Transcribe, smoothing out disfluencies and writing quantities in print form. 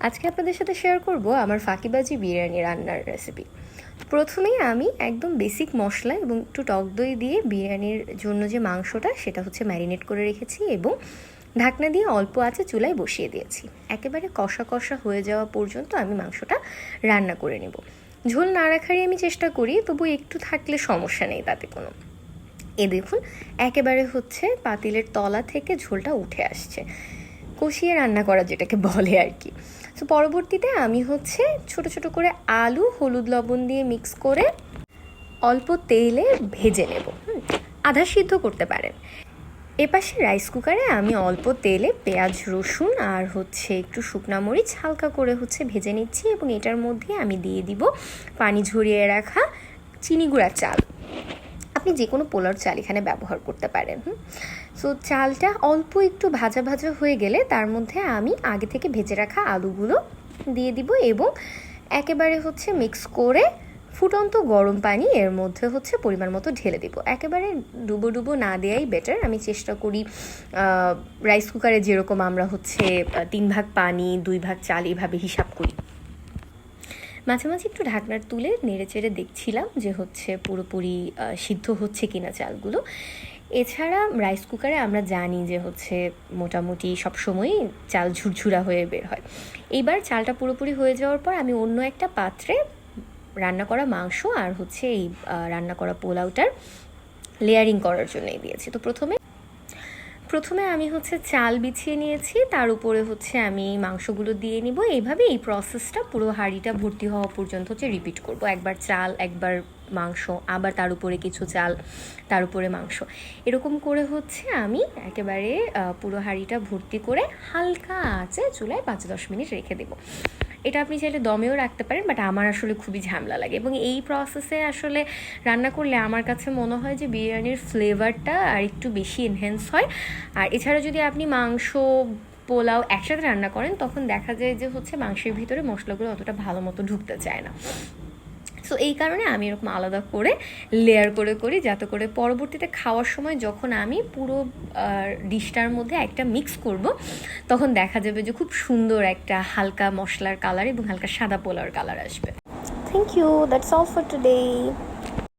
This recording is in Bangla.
আজকে আপনাদের সাথে শেয়ার করব আমার ফাঁকিবাজি বিরিয়ানি রান্নার রেসিপি। প্রথমেই আমি একদম বেসিক মশলা এবং একটু টক দই দিয়ে বিরিয়ানির জন্য যে মাংসটা সেটা হচ্ছে ম্যারিনেট করে রেখেছি এবং ঢাকনা দিয়ে অল্প আঁচে চুলায় বসিয়ে দিয়েছি। একেবারে কষা কষা হয়ে যাওয়া পর্যন্ত আমি মাংসটা রান্না করে নেব। ঝোল না রাখারই আমি চেষ্টা করি, তবু একটু থাকলে সমস্যা নেই তাতে কোনো। দেখুন একেবারে হচ্ছে পাতিলের তলা থেকে ঝোলটা উঠে আসছে, কষিয়ে রান্না করা যেটাকে বলে আর কি। তো পরবর্তীতে আমি হচ্ছে ছোট ছোট করে আলু হলুদ লবণ দিয়ে মিক্স করে অল্প তেলে ভেজে নেব। আধা সিদ্ধ করতে পারেন। এপাশে রাইস কুকারে আমি অল্প তেলে পেঁয়াজ রসুন আর হচ্ছে একটু শুকনা মরিচ হালকা করে হচ্ছে ভেজে নিচ্ছি এবং এটার মধ্যে আমি দিয়ে দিব পানি ঝরিয়ে রাখা চিনি গুঁড়া চাল। আপনি যে কোনো পোলাওর চাল এখানে ব্যবহার করতে পারেন। সো চালটা অল্প একটু ভাজা ভাজা হয়ে গেলে তার মধ্যে আমি আগে থেকে ভেজে রাখা আলুগুলো দিয়ে দিব এবং একেবারে হচ্ছে মিক্স করে ফুটন্ত গরম পানি এর মধ্যে হচ্ছে পরিমাণ মতো ঢেলে দিব। একেবারে ডুবো ডুবো না দেওয়াই বেটার। আমি চেষ্টা করি রাইস কুকারে যেরকম আমরা হচ্ছে 3 ভাগ পানি 2 ভাগ চাল এইভাবে হিসাব করি। মাঝে মাঝে একটু ঢাকনার তুলে নেড়ে চেড়ে দেখছিলাম যে হচ্ছে পুরোপুরি সিদ্ধ হচ্ছে কিনা চালগুলো। এছাড়া রাইস কুকারে আমরা জানি যে হচ্ছে মোটামুটি সবসময়ই চাল ঝুরঝুরা হয়ে বের হয়। এইবার চালটা পুরোপুরি হয়ে যাওয়ার পর আমি অন্য একটা পাত্রে রান্না করা মাংস আর হচ্ছে এই রান্না করা পোলাওটার লেয়ারিং করার জন্যই দিয়েছি। তো প্রথমে আমি হচ্ছে চাল বিছিয়ে নিয়েছি, তার উপরে হচ্ছে আমি মাংসগুলো দিয়ে নিব। এইভাবে এই প্রসেসটা পুরো হাঁড়িটা ভর্তি হওয়া পর্যন্ত হচ্ছে রিপিট করব। একবার চাল, একবার মাংস, আবার তার উপরে কিছু চাল, তার উপরে মাংস, এরকম করে হচ্ছে আমি একেবারে পুরো হাঁড়িটা ভর্তি করে হালকা আঁচে চুলায় 5-10 মিনিট রেখে দেবো। এটা আপনি চাইলে দমেও রাখতে পারেন, বাট আমার আসলে খুবই ঝামেলা লাগে এবং এই প্রসেসে আসলে রান্না করলে আমার কাছে মনে হয় যে বিরিয়ানির ফ্লেভারটা আর একটু বেশি এনহ্যান্স হয়। আর এছাড়া যদি আপনি মাংস পোলাও একসাথে রান্না করেন তখন দেখা যায় যে হচ্ছে মাংসের ভিতরে মশলাগুলো অতটা ভালো মতো ঢুকতে চায় না। সো এই কারণে আমি এরকম আলাদা করে লেয়ার করে করি, যাতে করে পরবর্তীতে খাওয়ার সময় যখন আমি পুরো ডিশটার মধ্যে একটা মিক্স করব তখন দেখা যাবে যে খুব সুন্দর একটা হালকা মশলার কালার এবং হালকা সাদা পোলাওর কালার আসবে। Thank you, that's all for today.